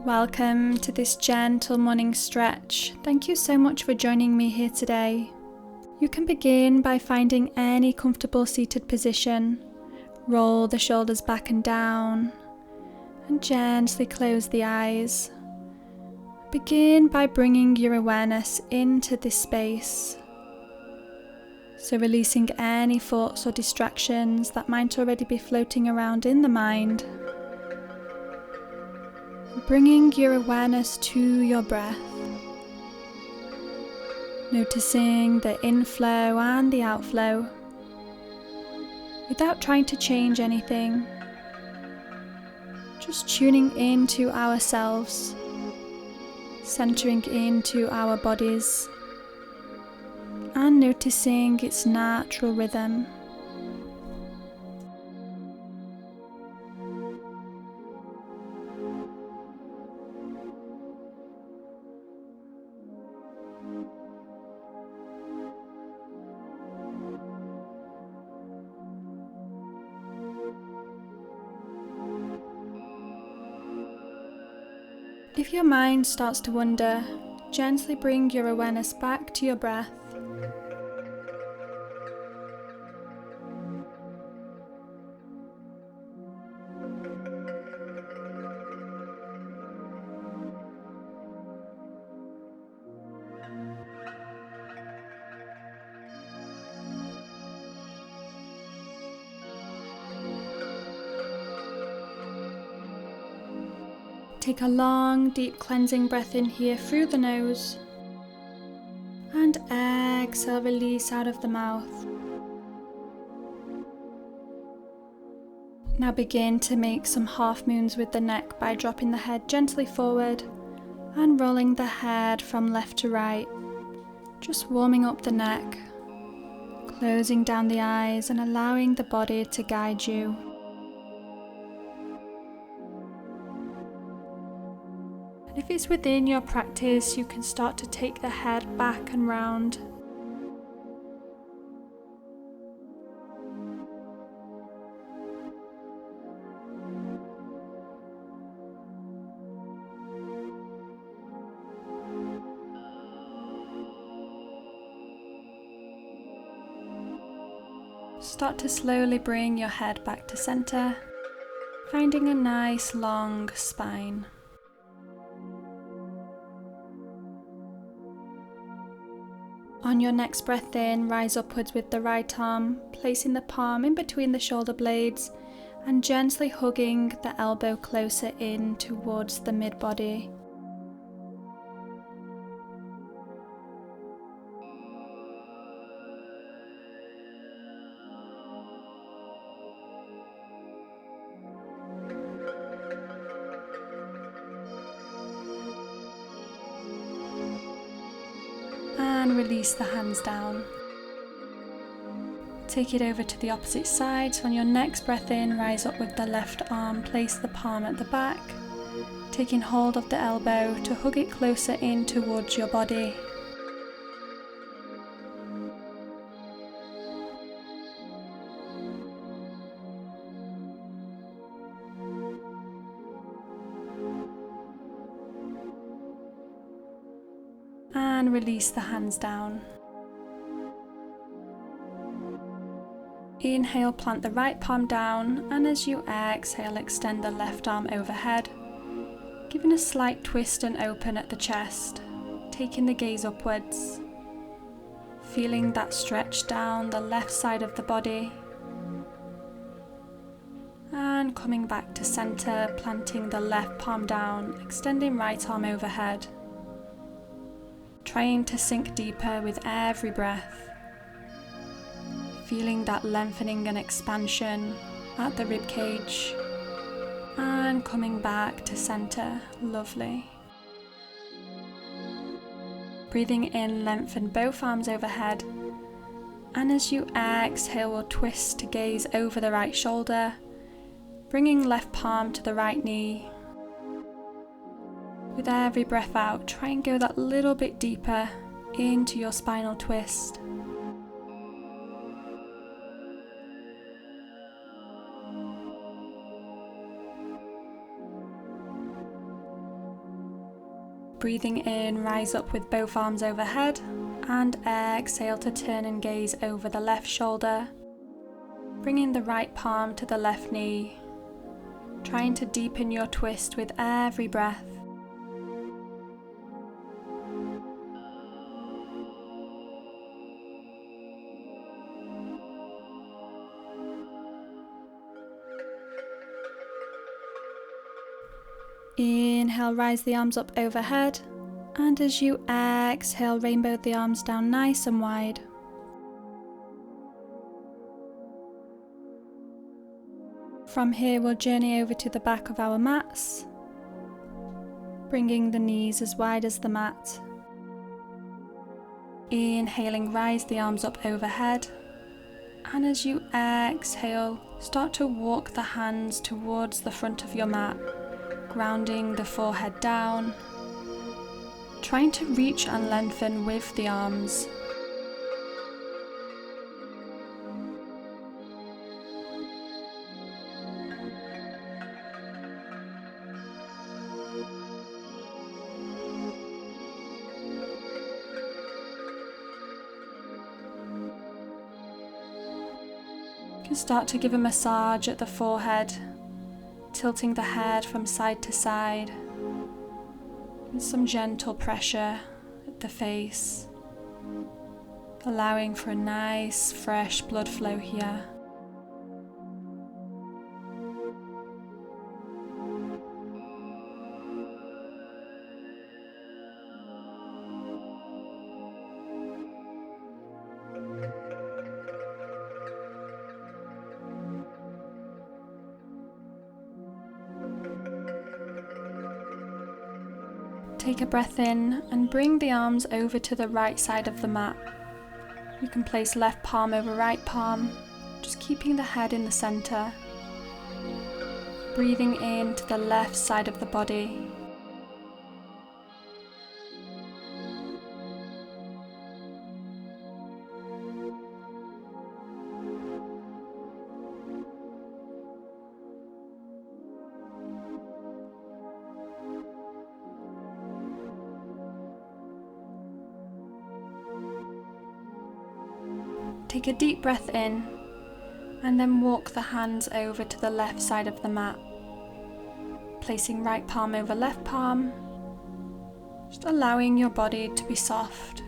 Welcome to this gentle morning stretch. Thank you so much for joining me here today. You can begin by finding any comfortable seated position. Roll the shoulders back and down and gently close the eyes. Begin by bringing your awareness into this space. So releasing any thoughts or distractions that might already be floating around in the mind. Bringing your awareness to your breath, noticing the inflow and the outflow without trying to change anything, just tuning into ourselves, centering into our bodies and noticing its natural rhythm. If your mind starts to wander, gently bring your awareness back to your breath. Take a long, deep cleansing breath in here through the nose and exhale, release out of the mouth. Now begin to make some half moons with the neck by dropping the head gently forward and rolling the head from left to right, just warming up the neck, closing down the eyes and allowing the body to guide you. If it's within your practice, you can start to take the head back and round. Start to slowly bring your head back to center, finding a nice long spine. On your next breath in, rise upwards with the right arm, placing the palm in between the shoulder blades and gently hugging the elbow closer in towards the mid-body. And release the hands down. Take it over to the opposite side. So on your next breath in, rise up with the left arm, place the palm at the back, taking hold of the elbow to hug it closer in towards your body. And release the hands down. Inhale, plant the right palm down, and as you exhale, extend the left arm overhead, giving a slight twist and open at the chest, taking the gaze upwards, feeling that stretch down the left side of the body, and coming back to center, planting the left palm down, extending right arm overhead. Trying to sink deeper with every breath, feeling that lengthening and expansion at the rib cage, and coming back to center. Lovely. Breathing in, lengthen both arms overhead, and as you exhale, we'll twist to gaze over the right shoulder, bringing left palm to the right knee. With every breath out, try and go that little bit deeper into your spinal twist. Breathing in, rise up with both arms overhead, and exhale to turn and gaze over the left shoulder, bringing the right palm to the left knee, trying to deepen your twist with every breath. Inhale, rise the arms up overhead, and as you exhale, rainbow the arms down nice and wide. From here, we'll journey over to the back of our mats, bringing the knees as wide as the mat. Inhaling, rise the arms up overhead, and as you exhale, start to walk the hands towards the front of your mat, grounding the forehead down, trying to reach and lengthen with the arms. You can start to give a massage at the forehead, tilting the head from side to side, and some gentle pressure at the face, allowing for a nice fresh blood flow here. Take a breath in and bring the arms over to the right side of the mat. You can place left palm over right palm, just keeping the head in the center. Breathing in to the left side of the body. Take a deep breath in and then walk the hands over to the left side of the mat, placing right palm over left palm, just allowing your body to be soft.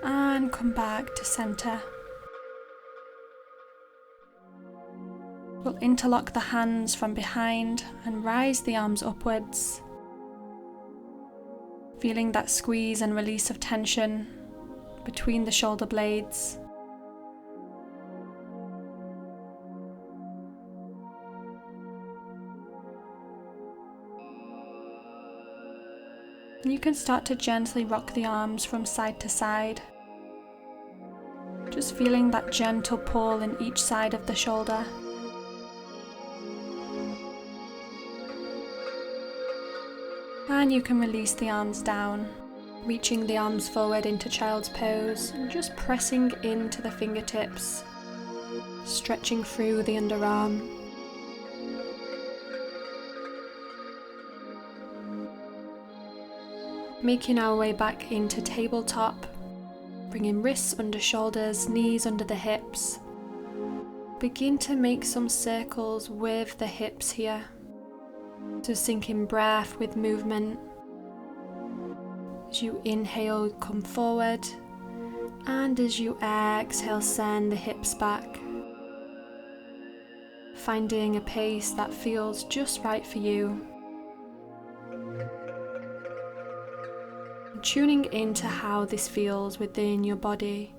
And come back to center. We'll interlock the hands from behind and rise the arms upwards, feeling that squeeze and release of tension between the shoulder blades. You can start to gently rock the arms from side to side, just feeling that gentle pull in each side of the shoulder. And you can release the arms down, reaching the arms forward into child's pose and just pressing into the fingertips, stretching through the underarm. Making our way back into tabletop, bringing wrists under shoulders, knees under the hips. Begin to make some circles with the hips here. So sink in breath with movement. As you inhale, come forward, and as you exhale, send the hips back. Finding a pace that feels just right for you. Tuning into how this feels within your body.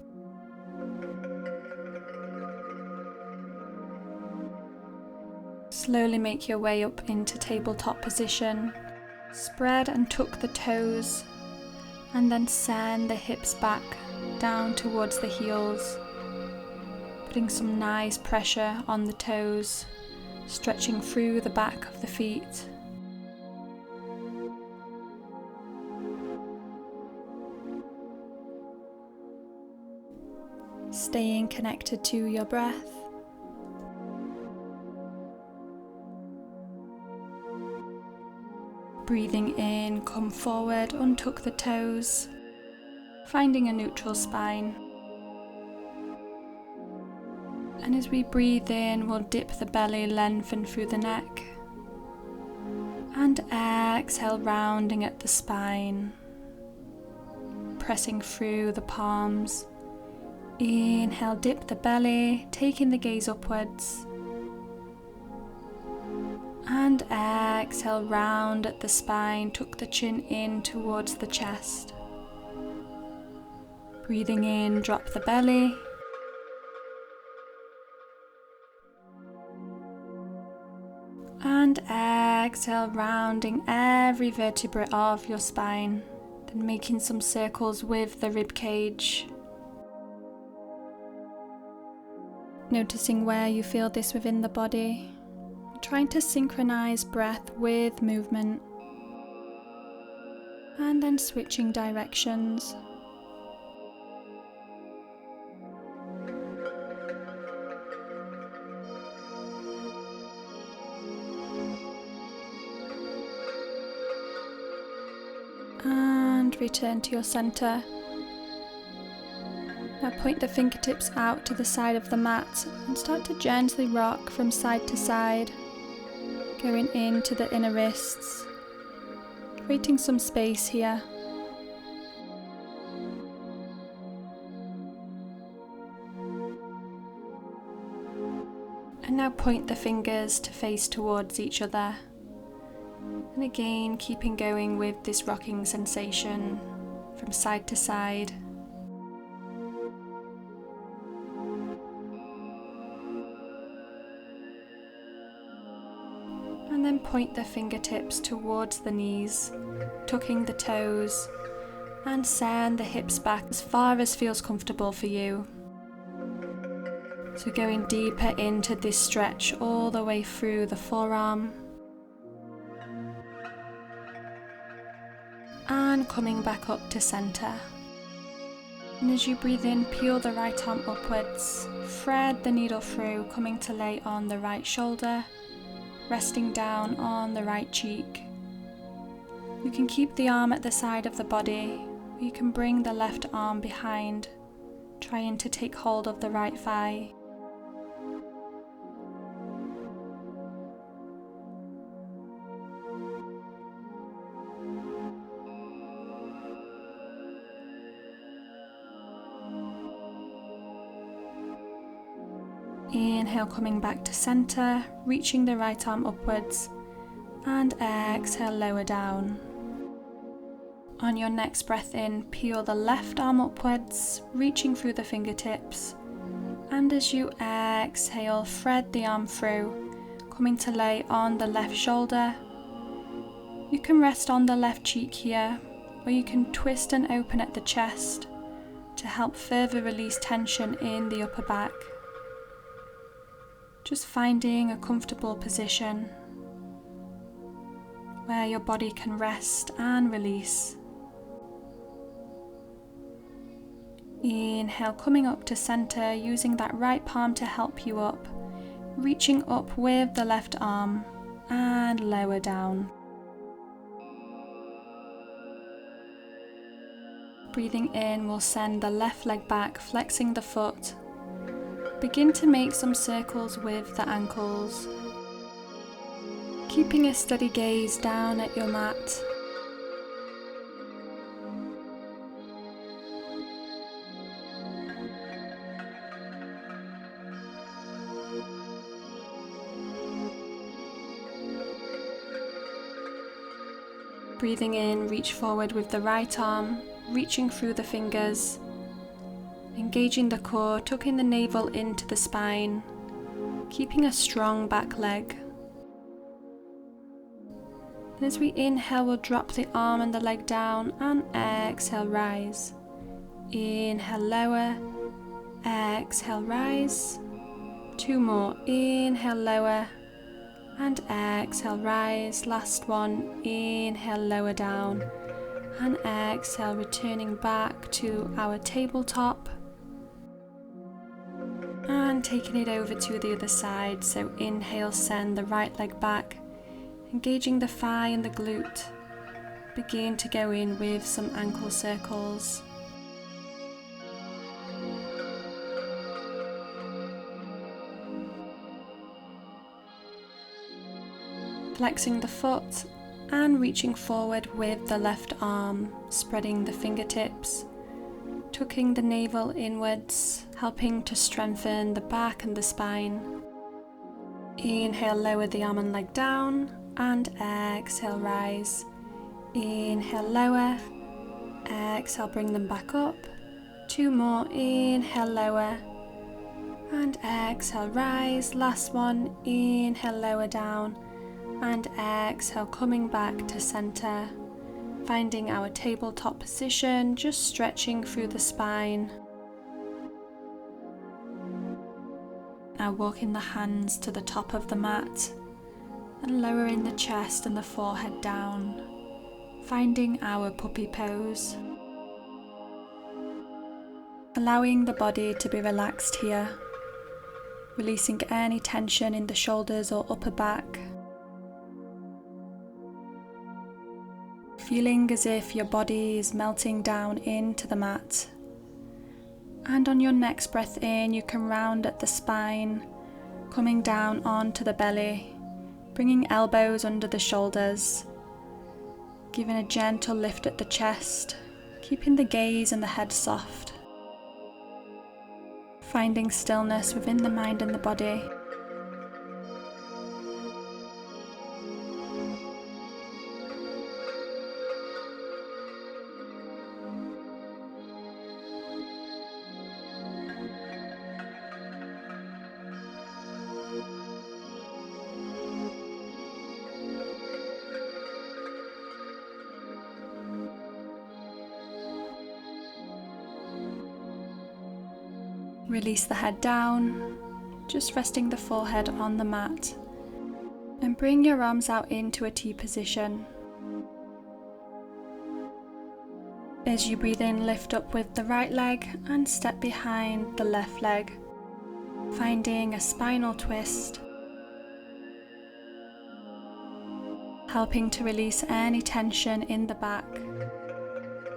Slowly make your way up into tabletop position. Spread and tuck the toes, and then send the hips back down towards the heels. putting some nice pressure on the toes, stretching through the back of the feet. Staying connected to your breath. Breathing in, come forward, untuck the toes, finding a neutral spine. And as we breathe in, we'll dip the belly, lengthen through the neck. And exhale, rounding at the spine, pressing through the palms. Inhale, dip the belly, taking the gaze upwards. And exhale, round at the spine, tuck the chin in towards the chest. Breathing in, drop the belly. And exhale, rounding every vertebrae of your spine, then making some circles with the rib cage. Noticing where you feel this within the body, trying to synchronize breath with movement, and then switching directions. And return to your center. Now point the fingertips out to the side of the mat and start to gently rock from side to side, going into the inner wrists, creating some space here. And now point the fingers to face towards each other. And again, keeping going with this rocking sensation from side to side. And then point the fingertips towards the knees, tucking the toes, and send the hips back as far as feels comfortable for you. So going deeper into this stretch all the way through the forearm. And coming back up to center. And as you breathe in, peel the right arm upwards, thread the needle through, coming to lay on the right shoulder, resting down on the right cheek. You can keep the arm at the side of the body, or you can bring the left arm behind, trying to take hold of the right thigh. Inhale, coming back to center, reaching the right arm upwards, and exhale, lower down. On your next breath in, peel the left arm upwards, reaching through the fingertips, and as you exhale, thread the arm through, coming to lay on the left shoulder. You can rest on the left cheek here, or you can twist and open at the chest to help further release tension in the upper back. Just finding a comfortable position where your body can rest and release. Inhale, coming up to center, using that right palm to help you up, reaching up with the left arm and lower down. Breathing in, we'll send the left leg back, flexing the foot. Begin to make some circles with the ankles, keeping a steady gaze down at your mat. Breathing in, reach forward with the right arm, reaching through the fingers. Engaging the core, tucking the navel into the spine, keeping a strong back leg. And as we inhale, we'll drop the arm and the leg down, and exhale, rise. Inhale, lower, exhale, rise. 2 more, inhale, lower, and exhale, rise. Last one, inhale, lower down, and exhale, returning back to our tabletop. And taking it over to the other side, so inhale, send the right leg back, engaging the thigh and the glute. Begin to go in with some ankle circles. Flexing the foot and reaching forward with the left arm, spreading the fingertips, tucking the navel inwards, helping to strengthen the back and the spine. Inhale, lower the arm and leg down, and exhale, rise. Inhale, lower, exhale, bring them back up. 2 more, inhale, lower, and exhale, rise. Last one, inhale, lower down, and exhale, coming back to center, finding our tabletop position, just stretching through the spine. Now walking the hands to the top of the mat and lowering the chest and the forehead down, finding our puppy pose. Allowing the body to be relaxed here, releasing any tension in the shoulders or upper back. Feeling as if your body is melting down into the mat. And on your next breath in, you can round at the spine, coming down onto the belly, bringing elbows under the shoulders, giving a gentle lift at the chest, keeping the gaze and the head soft. Finding stillness within the mind and the body. Release the head down, just resting the forehead on the mat, and bring your arms out into a T position. As you breathe in, lift up with the right leg and step behind the left leg, finding a spinal twist, helping to release any tension in the back.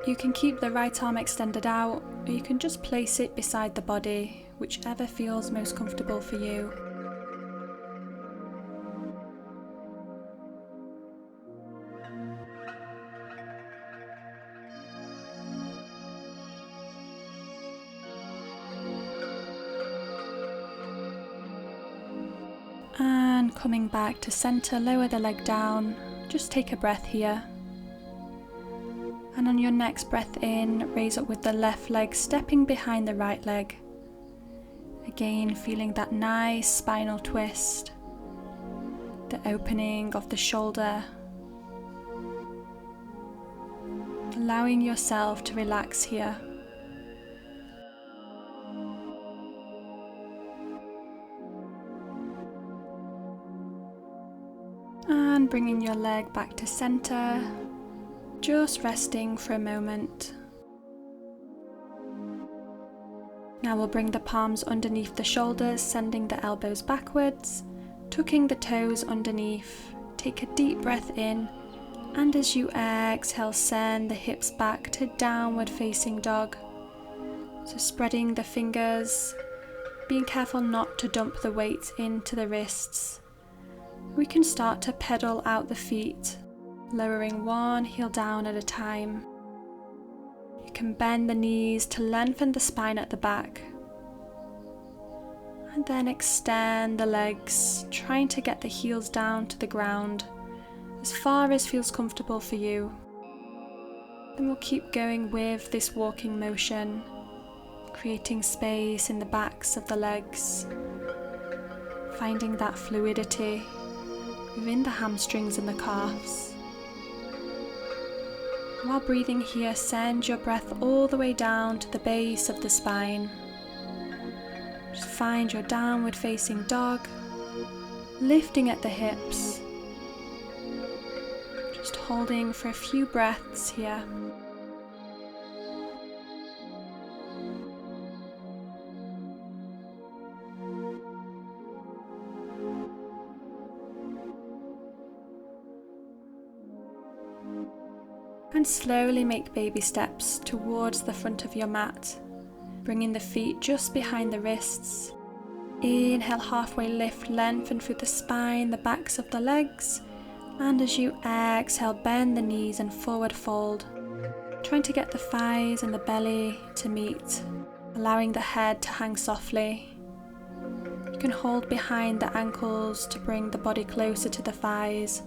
You can keep the right arm extended out, or you can just place it beside the body, whichever feels most comfortable for you. And coming back to center, lower the leg down, just take a breath here. And on your next breath in, raise up with the left leg, stepping behind the right leg. Again, feeling that nice spinal twist, the opening of the shoulder. Allowing yourself to relax here. And bringing your leg back to center. Just resting for a moment. Now we'll bring the palms underneath the shoulders, sending the elbows backwards, tucking the toes underneath. Take a deep breath in, and as you exhale, send the hips back to downward facing dog. So spreading the fingers, being careful not to dump the weight into the wrists. We can start to pedal out the feet, lowering one heel down at a time. You can bend the knees to lengthen the spine at the back. And then extend the legs, trying to get the heels down to the ground, as far as feels comfortable for you. Then we'll keep going with this walking motion, creating space in the backs of the legs, finding that fluidity within the hamstrings and the calves. While breathing here, send your breath all the way down to the base of the spine, Just find your downward facing dog, lifting at the hips, just holding for a few breaths here. And slowly make baby steps towards the front of your mat, bringing the feet just behind the wrists. Inhale, halfway lift, lengthen through the spine, the backs of the legs, and as you exhale, bend the knees and forward fold, trying to get the thighs and the belly to meet, allowing the head to hang softly. You can hold behind the ankles to bring the body closer to the thighs,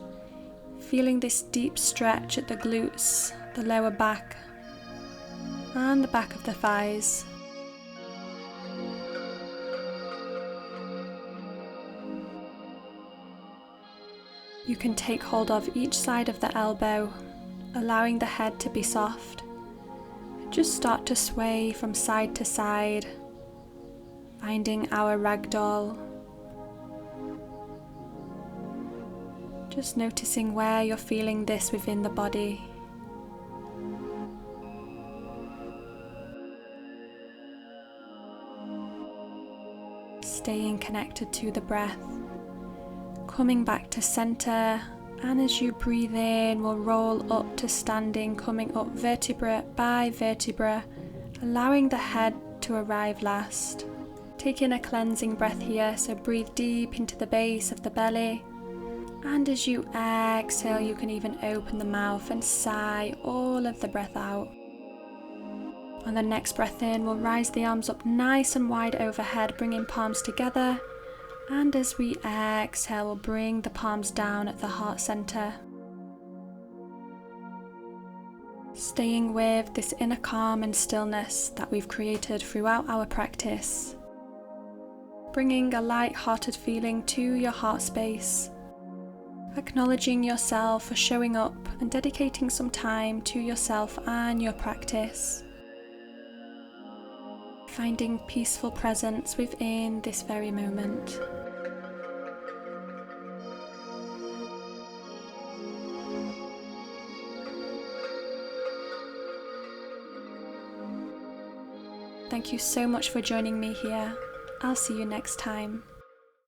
feeling this deep stretch at the glutes, the lower back, and the back of the thighs. You can take hold of each side of the elbow, allowing the head to be soft. Just start to sway from side to side, finding our ragdoll. Just noticing where you're feeling this within the body. Staying connected to the breath. Coming back to center, and as you breathe in, we'll roll up to standing, coming up vertebra by vertebra, allowing the head to arrive last. Taking a cleansing breath here, so breathe deep into the base of the belly. And as you exhale, you can even open the mouth and sigh all of the breath out. On the next breath in, we'll rise the arms up nice and wide overhead, bringing palms together. And as we exhale, we'll bring the palms down at the heart center. Staying with this inner calm and stillness that we've created throughout our practice. Bringing a light-hearted feeling to your heart space. Acknowledging yourself for showing up and dedicating some time to yourself and your practice. Finding peaceful presence within this very moment. Thank you so much for joining me here. I'll see you next time.